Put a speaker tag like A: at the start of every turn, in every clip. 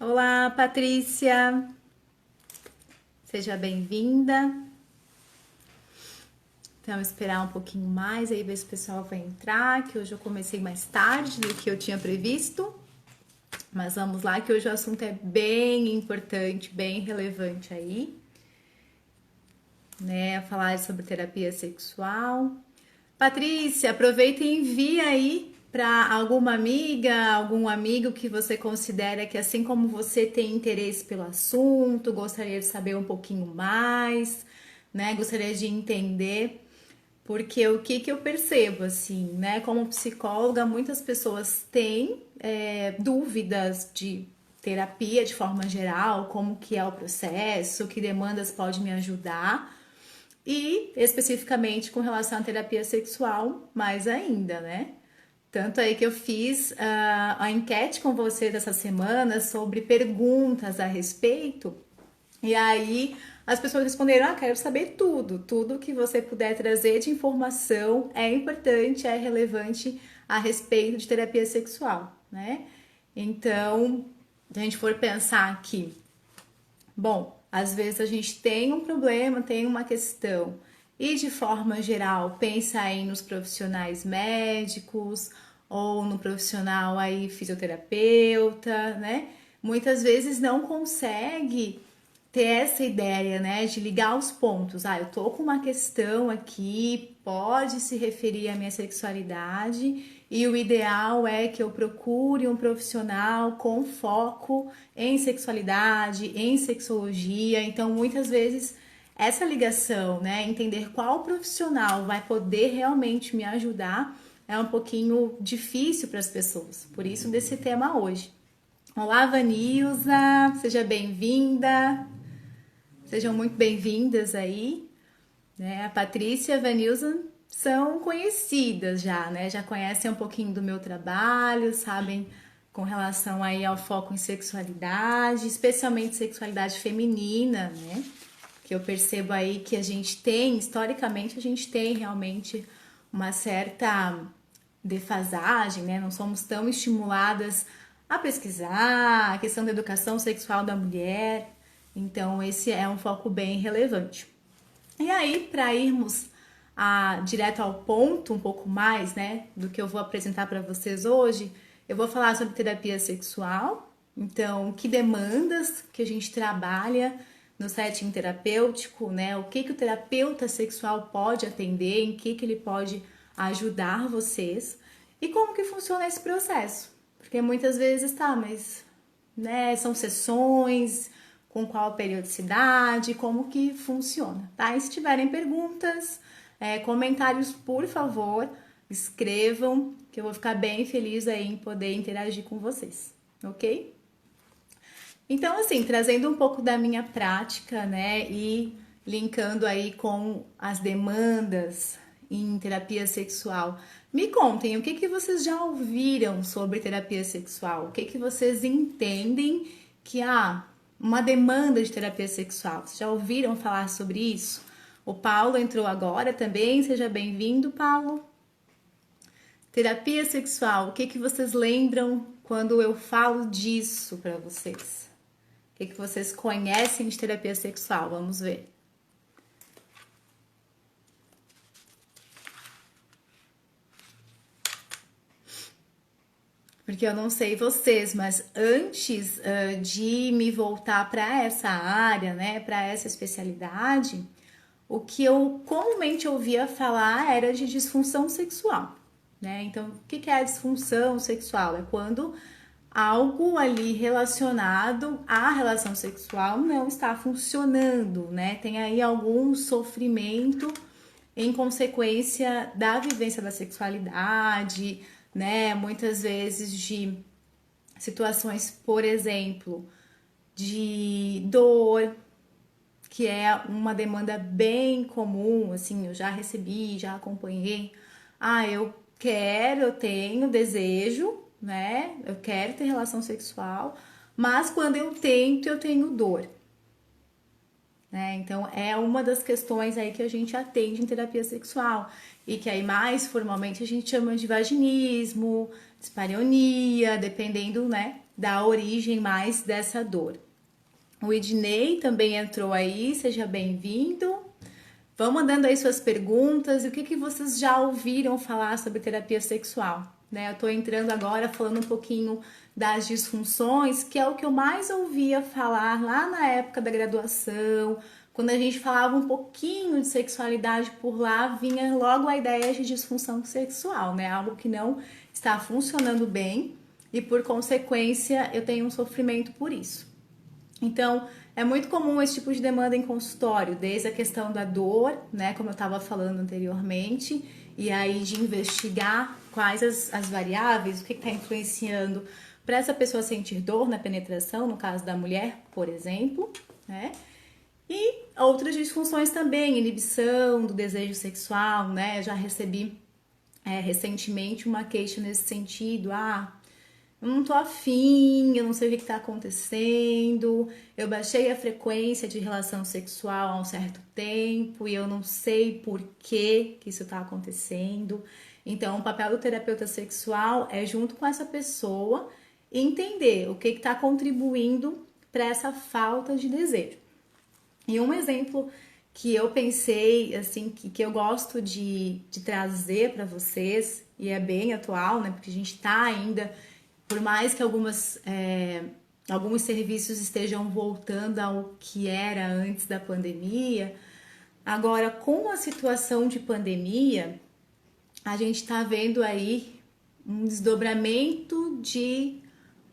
A: Olá, Patrícia. Seja bem-vinda. Então, esperar um pouquinho mais aí, ver se o pessoal vai entrar, que hoje eu comecei mais tarde do que eu tinha previsto. Mas vamos lá, que hoje o assunto é bem importante, bem relevante aí, né? Falar sobre terapia sexual. Patrícia, aproveita e envia aí para alguma amiga, algum amigo que você considera que, assim como você, tem interesse pelo assunto, gostaria de saber um pouquinho mais, né? Gostaria de entender, porque o que que eu percebo, assim, né? Como psicóloga, muitas pessoas têm dúvidas de terapia de forma geral, como que é o processo, que demandas pode me ajudar. E especificamente com relação à terapia sexual, mais ainda, né? Tanto aí que eu fiz a enquete com você dessa semana sobre perguntas a respeito. E aí as pessoas responderam: ah, quero saber tudo. Tudo que você puder trazer de informação é importante, é relevante a respeito de terapia sexual, né? Então, se a gente for pensar aqui, bom, às vezes a gente tem um problema, tem uma questão, e de forma geral pensa aí nos profissionais médicos ou no profissional aí fisioterapeuta, né? Muitas vezes não consegue ter essa ideia, né, de ligar os pontos. Ah, eu tô com uma questão aqui, pode se referir à minha sexualidade, e o ideal é que eu procure um profissional com foco em sexualidade, em sexologia. Então, muitas vezes essa ligação, né, entender qual profissional vai poder realmente me ajudar, é um pouquinho difícil para as pessoas. Por isso desse tema hoje. Olá, Vanilza, seja bem-vinda. Sejam muito bem-vindas aí, né? A Patrícia e a Vanilza são conhecidas já, né? Já conhecem um pouquinho do meu trabalho, sabem com relação aí ao foco em sexualidade, especialmente sexualidade feminina, né? Que eu percebo aí que a gente tem, historicamente, a gente tem realmente uma certa defasagem, né? Não somos tão estimuladas a pesquisar a questão da educação sexual da mulher. Então, esse é um foco bem relevante. E aí, para irmos direto ao ponto, um pouco mais, né, do que eu vou apresentar para vocês hoje, eu vou falar sobre terapia sexual. Então, que demandas que a gente trabalha no setting terapêutico, né? O que o terapeuta sexual pode atender, em que ele pode ajudar vocês e como que funciona esse processo. Porque muitas vezes, tá, mas né, são sessões, com qual periodicidade, como que funciona, tá? E se tiverem perguntas, comentários, por favor, escrevam, que eu vou ficar bem feliz aí em poder interagir com vocês, ok? Então, assim, trazendo um pouco da minha prática, né, e linkando aí com as demandas em terapia sexual, me contem o que que vocês já ouviram sobre terapia sexual, o que que vocês entendem que há uma demanda de terapia sexual. Vocês já ouviram falar sobre isso? O Paulo entrou agora também, seja bem-vindo, Paulo. Terapia sexual, o que que vocês lembram quando eu falo disso para vocês? O que vocês conhecem de terapia sexual? Vamos ver. Porque eu não sei vocês, mas antes de me voltar para essa área, né, para essa especialidade, o que eu comumente ouvia falar era de disfunção sexual, né? Então, o que é a disfunção sexual? É quando algo ali relacionado à relação sexual não está funcionando, né? Tem aí algum sofrimento em consequência da vivência da sexualidade, né? Muitas vezes de situações, por exemplo, de dor, que é uma demanda bem comum, assim, eu já recebi, já acompanhei. Ah, eu quero, eu tenho desejo, né? Eu quero ter relação sexual, mas quando eu tento, eu tenho dor. Né? Então, é uma das questões aí que a gente atende em terapia sexual e que aí mais formalmente a gente chama de vaginismo, dispareunia, dependendo, né, da origem mais dessa dor. O Ednei também entrou aí, seja bem-vindo. Vão mandando aí suas perguntas e o que vocês já ouviram falar sobre terapia sexual, né? Eu tô entrando agora falando um pouquinho das disfunções, que é o que eu mais ouvia falar lá na época da graduação. Quando a gente falava um pouquinho de sexualidade por lá, vinha logo a ideia de disfunção sexual, né? Algo que não está funcionando bem e, por consequência, eu tenho um sofrimento por isso. Então, é muito comum esse tipo de demanda em consultório, desde a questão da dor, né, como eu estava falando anteriormente, e aí de investigar quais as variáveis, o que está influenciando para essa pessoa sentir dor na penetração, no caso da mulher, por exemplo, né? E outras disfunções também, inibição do desejo sexual, né? Eu já recebi recentemente uma queixa nesse sentido, eu não tô afim, eu não sei o que tá acontecendo, eu baixei a frequência de relação sexual há um certo tempo e eu não sei por que isso tá acontecendo. Então, o papel do terapeuta sexual é, junto com essa pessoa, entender o que tá contribuindo para essa falta de desejo. E um exemplo que eu pensei, assim, que eu gosto de trazer para vocês, e é bem atual, né? Porque a gente tá ainda, por mais que alguns serviços estejam voltando ao que era antes da pandemia, agora com a situação de pandemia, a gente tá vendo aí um desdobramento de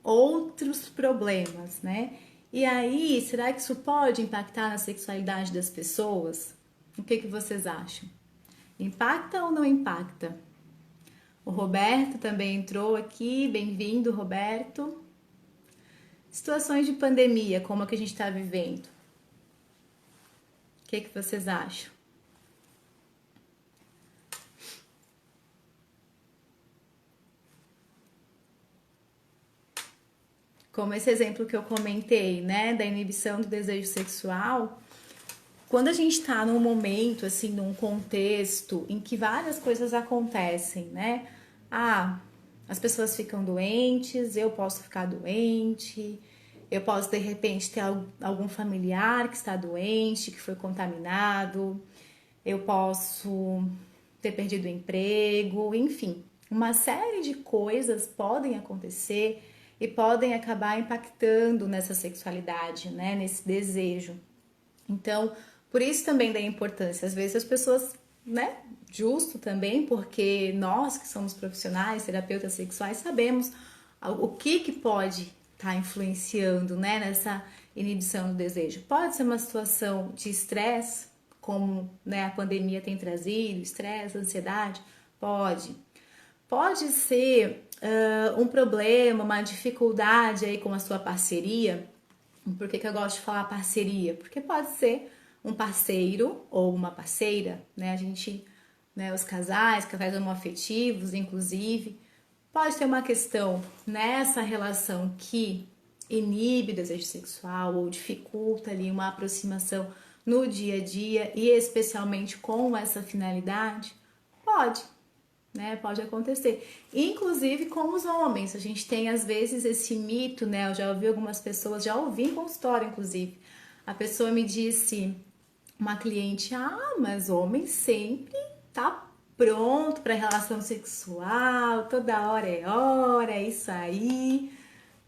A: outros problemas, né? E aí, será que isso pode impactar na sexualidade das pessoas? O que vocês acham? Impacta ou não impacta? O Roberto também entrou aqui, bem-vindo, Roberto. Situações de pandemia, como a que a gente está vivendo? O que vocês acham? Como esse exemplo que eu comentei, né, da inibição do desejo sexual, quando a gente está num momento, assim, num contexto em que várias coisas acontecem, né? As pessoas ficam doentes, eu posso ficar doente, eu posso de repente ter algum familiar que está doente, que foi contaminado, eu posso ter perdido o emprego, enfim, uma série de coisas podem acontecer e podem acabar impactando nessa sexualidade, né, nesse desejo. Então, por isso também da importância. Às vezes as pessoas, né, justo também, porque nós que somos profissionais, terapeutas sexuais, sabemos o que pode estar influenciando, né, nessa inibição do desejo. Pode ser uma situação de estresse, como, né, a pandemia tem trazido, estresse, ansiedade, pode. Pode ser um problema, uma dificuldade aí com a sua parceria. Por que eu gosto de falar parceria? Porque pode ser um parceiro ou uma parceira, né? A gente, né, os casais homoafetivos, inclusive, pode ter uma questão nessa relação que inibe o desejo sexual ou dificulta ali uma aproximação no dia a dia e especialmente com essa finalidade. Pode, né? Pode acontecer. Inclusive com os homens. A gente tem às vezes esse mito, né? Eu já ouvi algumas pessoas, já ouvi em consultório, inclusive. A pessoa me disse, uma cliente, mas homem sempre tá pronto para relação sexual, toda hora, é isso aí.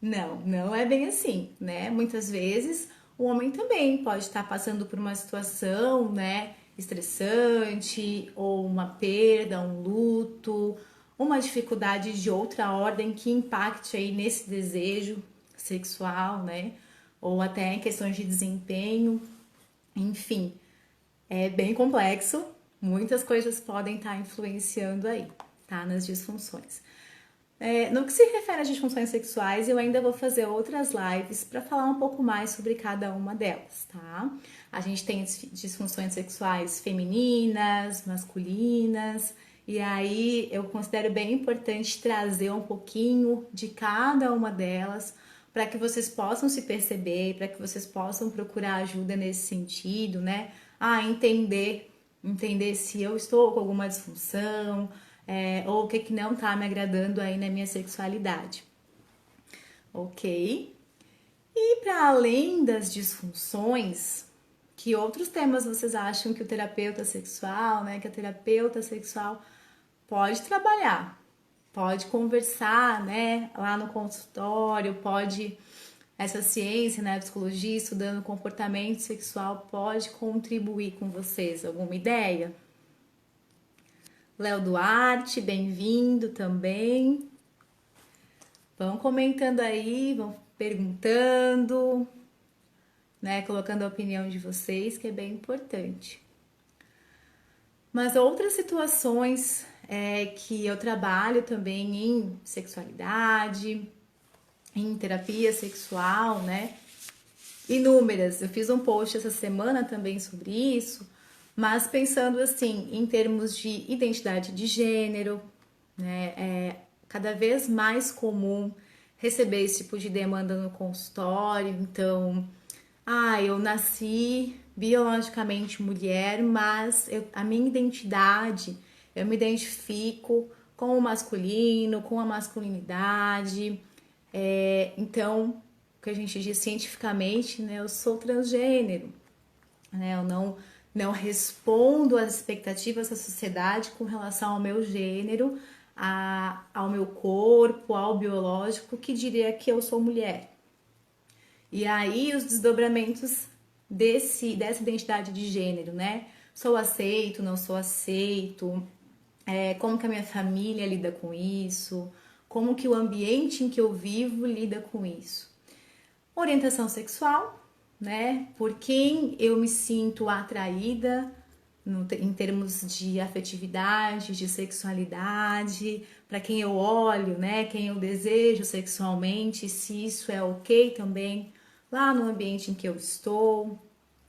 A: Não, não é bem assim, né? Muitas vezes o homem também pode estar passando por uma situação, né, estressante, ou uma perda, um luto, uma dificuldade de outra ordem que impacte aí nesse desejo sexual, né? Ou até em questões de desempenho, enfim, é bem complexo, muitas coisas podem estar influenciando aí, tá? Nas disfunções. No que se refere às disfunções sexuais, eu ainda vou fazer outras lives para falar um pouco mais sobre cada uma delas, tá? A gente tem disfunções sexuais femininas, masculinas, e aí eu considero bem importante trazer um pouquinho de cada uma delas para que vocês possam se perceber, para que vocês possam procurar ajuda nesse sentido, né? Entender se eu estou com alguma disfunção, ou o que não tá me agradando aí na minha sexualidade. ok? E para além das disfunções, que outros temas vocês acham que o terapeuta sexual, né, que a terapeuta sexual pode trabalhar, pode conversar, né, lá no consultório, pode essa ciência, né, a psicologia estudando comportamento sexual pode contribuir com vocês? Alguma ideia? Léo Duarte, bem-vindo também. Vão comentando aí, vão perguntando, né, colocando a opinião de vocês, que é bem importante. Mas outras situações que eu trabalho também em sexualidade, em terapia sexual, né? Inúmeras. Eu fiz um post essa semana também sobre isso, mas pensando assim, em termos de identidade de gênero, né? É cada vez mais comum receber esse tipo de demanda no consultório. Então, eu nasci biologicamente mulher, mas a minha identidade, eu me identifico com o masculino, com a masculinidade. Então, o que a gente diz cientificamente, né, eu sou transgênero, né, eu não respondo às expectativas da sociedade com relação ao meu gênero, ao meu corpo, ao biológico, que diria que eu sou mulher. E aí os desdobramentos dessa identidade de gênero, né? Sou aceito, não sou aceito, como que a minha família lida com isso, como que o ambiente em que eu vivo lida com isso. Orientação sexual, né? Por quem eu me sinto atraída em termos de afetividade, de sexualidade, para quem eu olho, né? Quem eu desejo sexualmente, se isso é ok também lá no ambiente em que eu estou.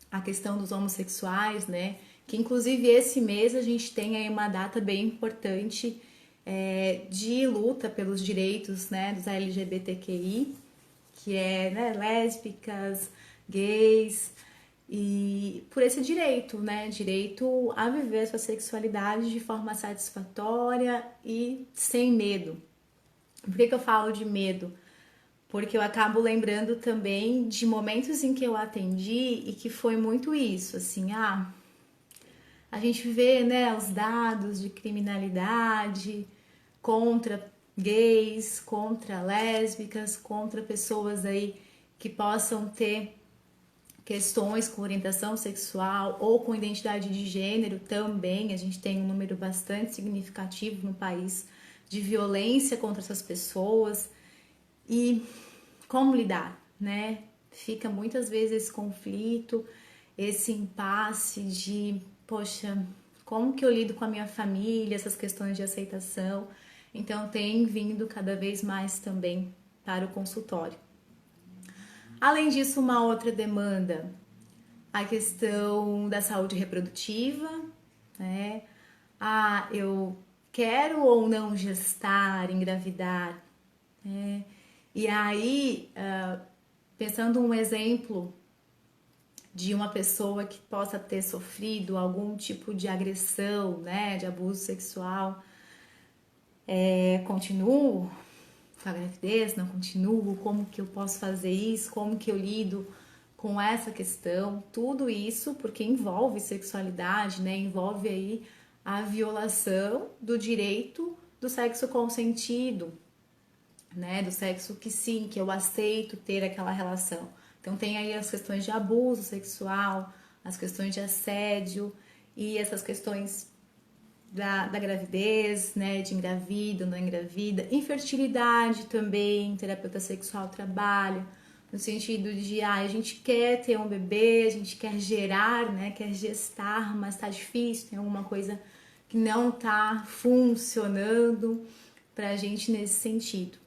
A: A questão dos homossexuais, né? Que inclusive esse mês a gente tem aí uma data bem importante de luta pelos direitos, né, dos LGBTQI, que é, né, lésbicas, gays, e por esse direito, né, direito a viver sua sexualidade de forma satisfatória e sem medo. Por que eu falo de medo? Porque eu acabo lembrando também de momentos em que eu atendi e que foi muito isso, assim, a gente vê, né, os dados de criminalidade contra gays, contra lésbicas, contra pessoas aí que possam ter questões com orientação sexual ou com identidade de gênero também. A gente tem um número bastante significativo no país de violência contra essas pessoas. E como lidar, né? Fica muitas vezes esse conflito, esse impasse de, poxa, como que eu lido com a minha família, essas questões de aceitação. Então, tem vindo cada vez mais também para o consultório. Além disso, uma outra demanda, a questão da saúde reprodutiva, né? Eu quero ou não gestar, engravidar, né? E aí, pensando um exemplo de uma pessoa que possa ter sofrido algum tipo de agressão, né, de abuso sexual, continuo com a gravidez, não continuo, como que eu posso fazer isso, como que eu lido com essa questão, tudo isso porque envolve sexualidade, né, envolve aí a violação do direito do sexo consentido, né, do sexo que sim, que eu aceito ter aquela relação. Então tem aí as questões de abuso sexual, as questões de assédio e essas questões da gravidez, né, de engravida, não engravida, infertilidade também, terapeuta sexual trabalha no sentido de a gente quer ter um bebê, a gente quer gerar, né, quer gestar, mas tá difícil, tem alguma coisa que não tá funcionando pra gente nesse sentido.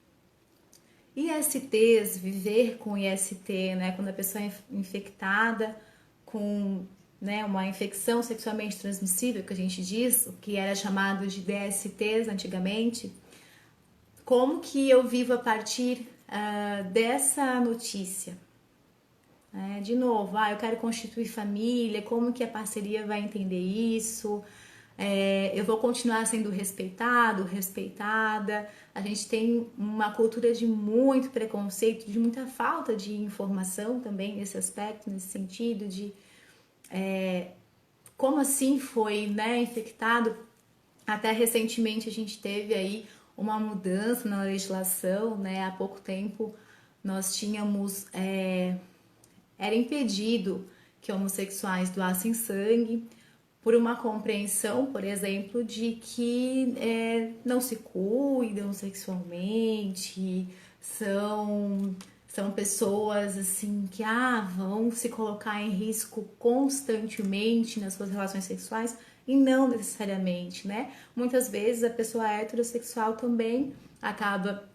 A: ISTs, viver com IST, né, quando a pessoa é infectada com, né, uma infecção sexualmente transmissível, que a gente diz, o que era chamado de DSTs antigamente, como que eu vivo a partir dessa notícia? De novo, eu quero constituir família, como que a parceria vai entender isso? eu vou continuar sendo respeitado, respeitada. A gente tem uma cultura de muito preconceito, de muita falta de informação também nesse aspecto, nesse sentido de como assim foi, né, infectado. Até recentemente a gente teve aí uma mudança na legislação, né? Há pouco tempo nós tínhamos, era impedido que homossexuais doassem sangue por uma compreensão, por exemplo, de que não se cuidam sexualmente, são pessoas assim que vão se colocar em risco constantemente nas suas relações sexuais e não necessariamente, né? Muitas vezes a pessoa heterossexual também acaba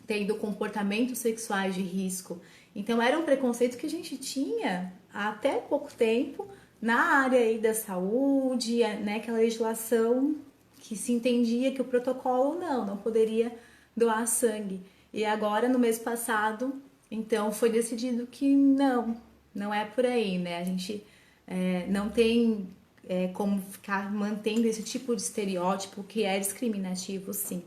A: tendo comportamentos sexuais de risco. Então era um preconceito que a gente tinha até pouco tempo na área aí da saúde, né? Aquela legislação que se entendia que o protocolo não poderia doar sangue. E agora, no mês passado, então foi decidido que não é por aí, né? A gente não tem como ficar mantendo esse tipo de estereótipo que é discriminativo, sim.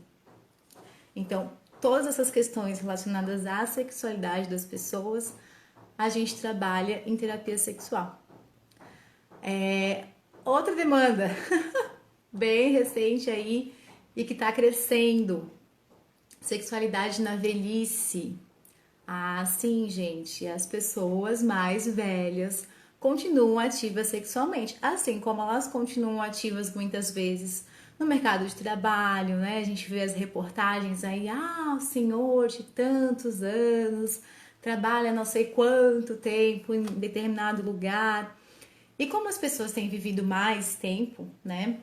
A: Então, todas essas questões relacionadas à sexualidade das pessoas, a gente trabalha em terapia sexual. Outra demanda bem recente aí e que está crescendo, sexualidade na velhice. Sim, gente, as pessoas mais velhas continuam ativas sexualmente, assim como elas continuam ativas muitas vezes no mercado de trabalho, né? A gente vê as reportagens aí, o senhor de tantos anos trabalha não sei quanto tempo em determinado lugar. E como as pessoas têm vivido mais tempo, né?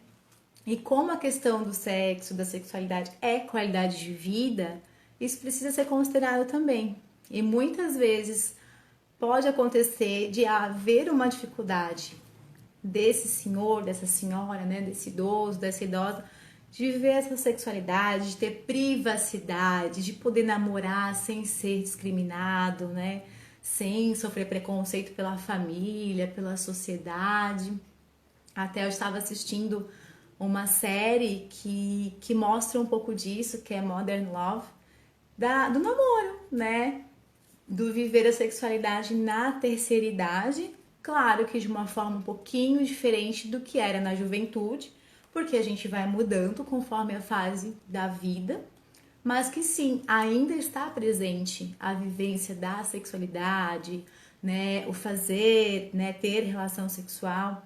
A: E como a questão do sexo, da sexualidade é qualidade de vida, isso precisa ser considerado também. E muitas vezes pode acontecer de haver uma dificuldade desse senhor, dessa senhora, né, desse idoso, dessa idosa, de viver essa sexualidade, de ter privacidade, de poder namorar sem ser discriminado, né, sem sofrer preconceito pela família, pela sociedade. Até eu estava assistindo uma série que mostra um pouco disso, que é Modern Love, do namoro, né? Do viver a sexualidade na terceira idade, claro que de uma forma um pouquinho diferente do que era na juventude, porque a gente vai mudando conforme a fase da vida, mas que sim, ainda está presente a vivência da sexualidade, né, o fazer, né, ter relação sexual,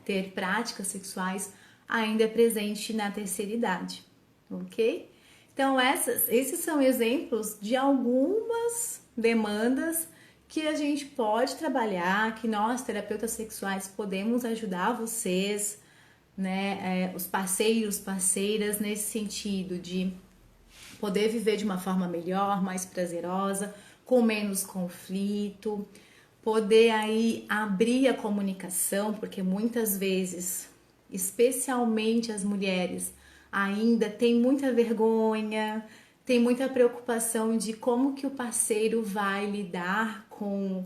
A: ter práticas sexuais ainda é presente na terceira idade, ok? Então esses são exemplos de algumas demandas que a gente pode trabalhar, que nós, terapeutas sexuais, podemos ajudar vocês, né, os parceiros, parceiras, nesse sentido de poder viver de uma forma melhor, mais prazerosa, com menos conflito, poder aí abrir a comunicação, porque muitas vezes, especialmente as mulheres, ainda tem muita vergonha, tem muita preocupação de como que o parceiro vai lidar com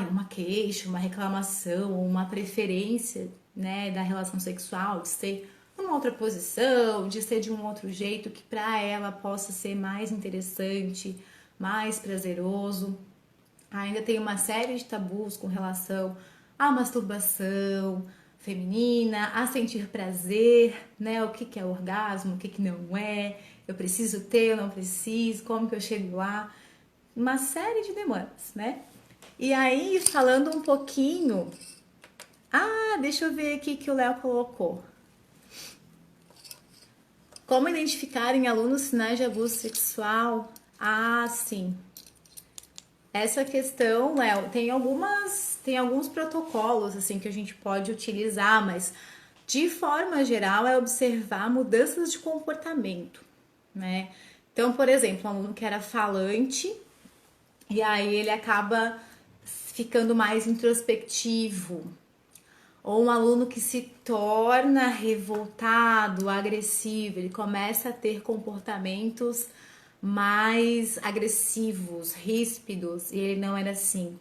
A: uma queixa, uma reclamação, uma preferência, né, da relação sexual, de ser numa outra posição, de ser de um outro jeito que para ela possa ser mais interessante, mais prazeroso. Ainda tem uma série de tabus com relação à masturbação feminina, a sentir prazer, né? O que é orgasmo, o que não é, eu preciso ter, eu não preciso, como que eu chego lá? Uma série de demandas, né? E aí, falando um pouquinho... deixa eu ver aqui que o Léo colocou. Como identificar em alunos sinais de abuso sexual? Sim. Essa questão, Léo, tem alguns protocolos assim que a gente pode utilizar, mas de forma geral é observar mudanças de comportamento, né? Então, por exemplo, um aluno que era falante e aí ele acaba ficando mais introspectivo, ou um aluno que se torna revoltado, agressivo, ele começa a ter comportamentos mais agressivos, ríspidos, e ele não era assim.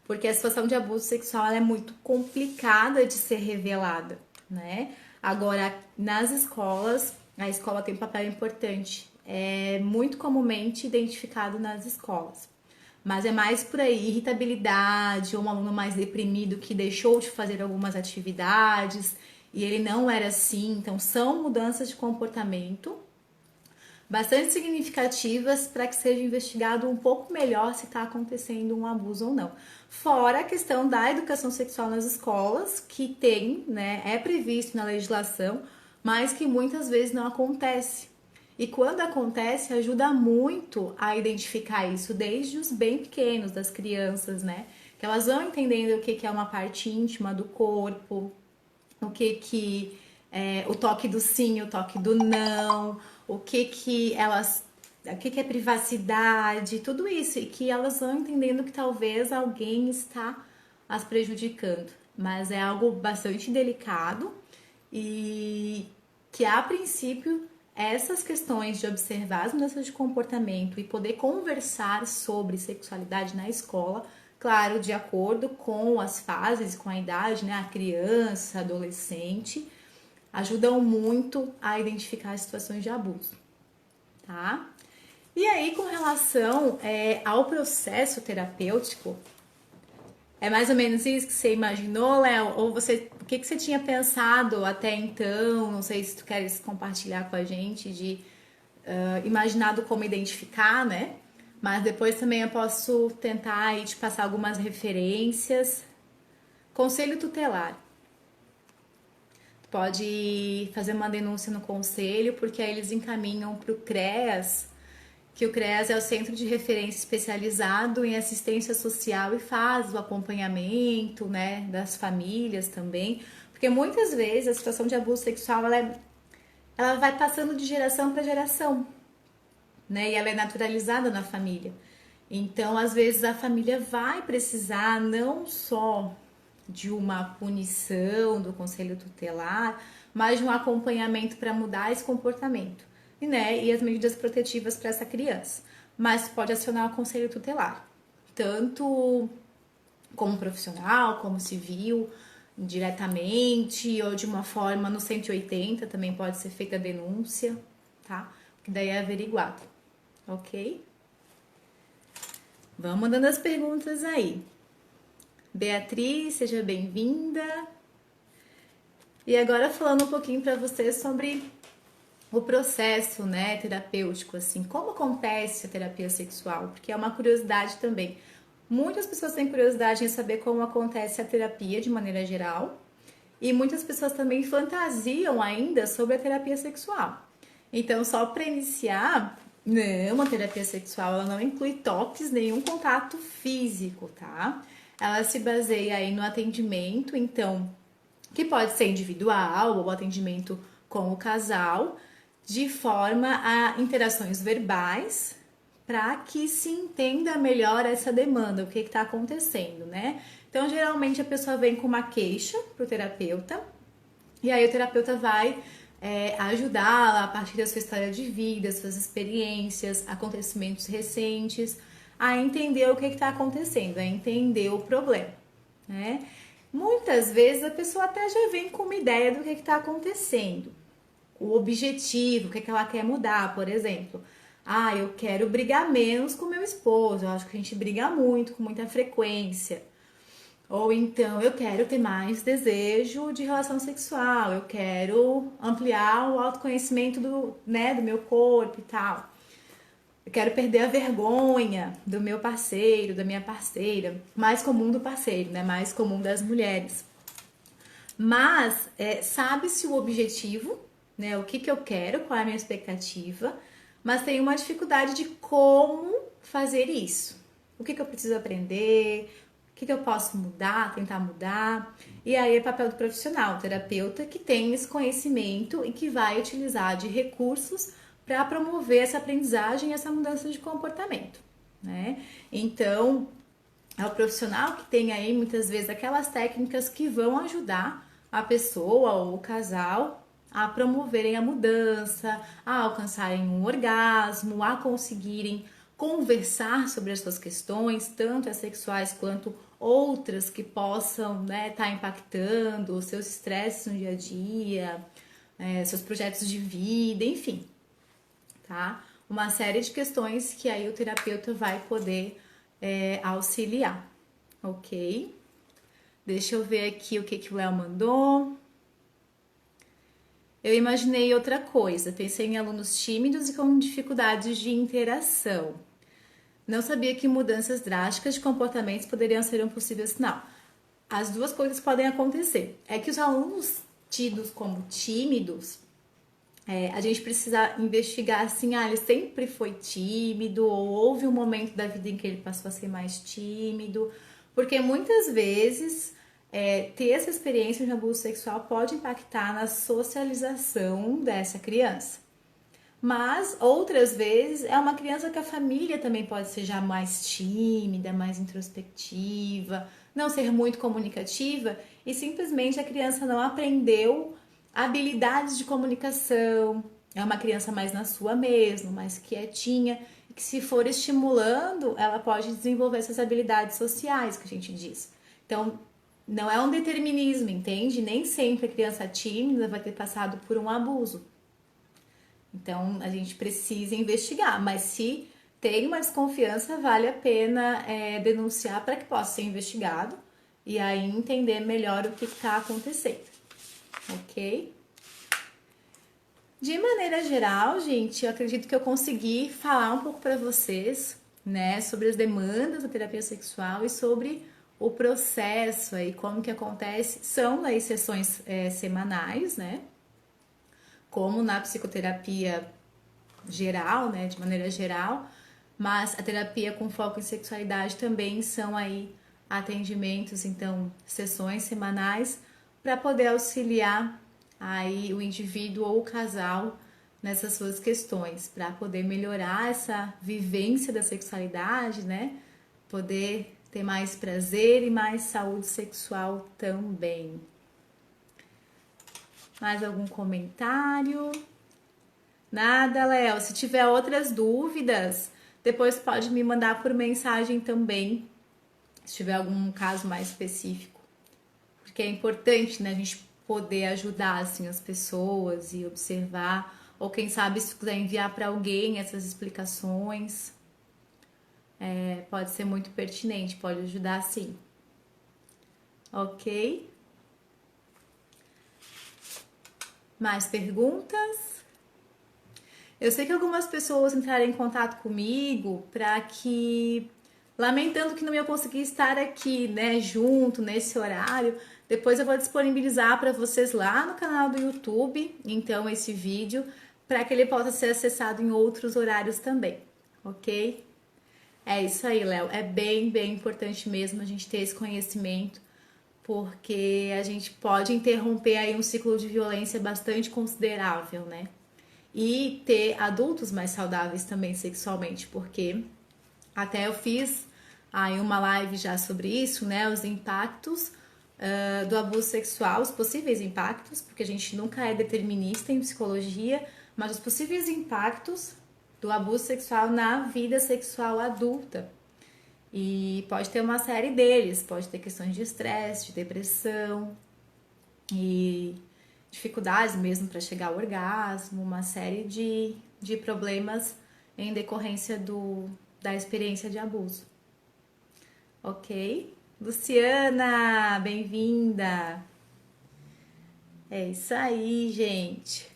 A: Porque a situação de abuso sexual é muito complicada de ser revelada, né? Agora, nas escolas, a escola tem um papel importante. É muito comumente identificado nas escolas. Mas é mais por aí, irritabilidade, ou um aluno mais deprimido que deixou de fazer algumas atividades e ele não era assim. Então, são mudanças de comportamento bastante significativas para que seja investigado um pouco melhor se está acontecendo um abuso ou não. Fora a questão da educação sexual nas escolas, que tem, né, é previsto na legislação, mas que muitas vezes não acontece. E quando acontece, ajuda muito a identificar isso desde os bem pequenos das crianças, né? Que elas vão entendendo o que é uma parte íntima do corpo, o que é o toque do sim, o toque do não, o que é privacidade, tudo isso, e que elas vão entendendo que talvez alguém está as prejudicando, mas é algo bastante delicado e que a princípio essas questões de observar as mudanças de comportamento e poder conversar sobre sexualidade na escola, claro, de acordo com as fases, com a idade, né, a criança, adolescente, ajudam muito a identificar as situações de abuso, tá? E aí, com relação ao processo terapêutico, é mais ou menos isso que você imaginou, Léo? Ou o que você tinha pensado até então? Não sei se tu queres compartilhar com a gente de imaginado como identificar, né? Mas depois também eu posso tentar aí te passar algumas referências. Conselho tutelar. Pode fazer uma denúncia no conselho, porque aí eles encaminham para o CREAS, que o CREAS é o Centro de Referência Especializado em Assistência Social e faz o acompanhamento, né, das famílias também, porque muitas vezes a situação de abuso sexual ela vai passando de geração para geração, né, e ela é naturalizada na família. Então, às vezes a família vai precisar não só de uma punição do conselho tutelar, mas de um acompanhamento para mudar esse comportamento, né? E as medidas protetivas para essa criança. Mas pode acionar o conselho tutelar, tanto como profissional, como civil, diretamente ou de uma forma no 180 também pode ser feita a denúncia, tá? Que daí é averiguado, ok? Vamos mandando as perguntas aí. Beatriz, seja bem-vinda. E agora falando um pouquinho para você sobre o processo, né, terapêutico, assim, como acontece a terapia sexual, porque é uma curiosidade também. Muitas pessoas têm curiosidade em saber como acontece a terapia de maneira geral, e muitas pessoas também fantasiam ainda sobre a terapia sexual. Então, só para iniciar, não, a terapia sexual ela não inclui toques, nenhum contato físico, tá? Ela se baseia aí no atendimento, então, que pode ser individual ou atendimento com o casal, de forma a interações verbais, para que se entenda melhor essa demanda, o que está acontecendo, né? Então, geralmente a pessoa vem com uma queixa para o terapeuta, e aí o terapeuta vai ajudá-la a partir da sua história de vida, suas experiências, acontecimentos recentes, a entender o que está acontecendo, a entender o problema, né? Muitas vezes a pessoa até já vem com uma ideia do que está acontecendo, o objetivo, o que ela quer mudar, por exemplo. Ah, eu quero brigar menos com meu esposo, eu acho que a gente briga muito, com muita frequência. Ou então, eu quero ter mais desejo de relação sexual, eu quero ampliar o autoconhecimento do meu corpo e tal. Eu quero perder a vergonha do meu parceiro, da minha parceira. Mais comum do parceiro, né? Mais comum das mulheres. Mas sabe-se o objetivo, né? O que eu quero, qual é a minha expectativa, mas tem uma dificuldade de como fazer isso. O que eu preciso aprender, o que eu posso mudar, tentar mudar. E aí é papel do profissional, terapeuta, que tem esse conhecimento e que vai utilizar de recursos para promover essa aprendizagem e essa mudança de comportamento, né? Então, é o profissional que tem aí muitas vezes aquelas técnicas que vão ajudar a pessoa ou o casal a promoverem a mudança, a alcançarem um orgasmo, a conseguirem conversar sobre as suas questões, tanto as sexuais quanto outras que possam, né, estar impactando os seus estresses no dia a dia, seus projetos de vida, enfim, tá? Uma série de questões que aí o terapeuta vai poder auxiliar, ok? Deixa eu ver aqui o que o Léo mandou. Eu imaginei outra coisa, pensei em alunos tímidos e com dificuldades de interação. Não sabia que mudanças drásticas de comportamentos poderiam ser um possível sinal. As duas coisas podem acontecer. É que os alunos tidos como tímidos, a gente precisa investigar assim, ele sempre foi tímido, ou houve um momento da vida em que ele passou a ser mais tímido, porque muitas vezes ter essa experiência de abuso sexual pode impactar na socialização dessa criança. Mas outras vezes é uma criança que a família também pode ser já mais tímida, mais introspectiva, não ser muito comunicativa e simplesmente a criança não aprendeu habilidades de comunicação. É uma criança mais na sua mesmo, mais quietinha, e que se for estimulando, ela pode desenvolver essas habilidades sociais que a gente diz. Então, não é um determinismo, entende? Nem sempre a criança tímida vai ter passado por um abuso. Então, a gente precisa investigar, mas se tem uma desconfiança, vale a pena denunciar para que possa ser investigado e aí entender melhor o que está acontecendo, ok? De maneira geral, gente, eu acredito que eu consegui falar um pouco para vocês, né, sobre as demandas da terapia sexual e sobre o processo aí, como que acontece. São aí sessões semanais, né? Como na psicoterapia geral, né, de maneira geral, mas a terapia com foco em sexualidade também são aí atendimentos, então, sessões semanais para poder auxiliar aí o indivíduo ou o casal nessas suas questões, para poder melhorar essa vivência da sexualidade, né? Poder ter mais prazer e mais saúde sexual também. Mais algum comentário? Nada, Léo. Se tiver outras dúvidas, depois pode me mandar por mensagem também, se tiver algum caso mais específico. Porque é importante, né, a gente poder ajudar assim as pessoas e observar, ou quem sabe se quiser enviar para alguém essas explicações, pode ser muito pertinente, pode ajudar sim. Ok? Mais perguntas? Eu sei que algumas pessoas entraram em contato comigo para que, lamentando que não ia conseguir estar aqui, né, junto nesse horário. Depois eu vou disponibilizar para vocês lá no canal do YouTube, então esse vídeo, para que ele possa ser acessado em outros horários também, ok? É isso aí, Léo. É bem, bem importante mesmo a gente ter esse conhecimento, porque a gente pode interromper aí um ciclo de violência bastante considerável, né? E ter adultos mais saudáveis também sexualmente, porque até eu fiz aí uma live já sobre isso, né? Os impactos do abuso sexual, os possíveis impactos, porque a gente nunca é determinista em psicologia, mas os possíveis impactos do abuso sexual na vida sexual adulta. E pode ter uma série deles, pode ter questões de estresse, de depressão e dificuldades mesmo para chegar ao orgasmo, uma série de problemas em decorrência da experiência de abuso. Ok? Luciana, bem-vinda! É isso aí, gente.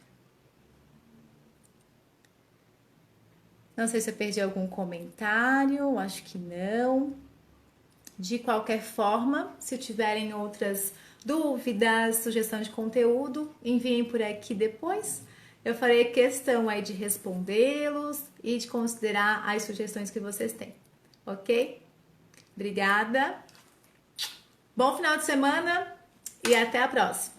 A: Não sei se eu perdi algum comentário, acho que não. De qualquer forma, se tiverem outras dúvidas, sugestão de conteúdo, enviem por aqui depois. Eu farei questão aí de respondê-los e de considerar as sugestões que vocês têm, ok? Obrigada, bom final de semana e até a próxima!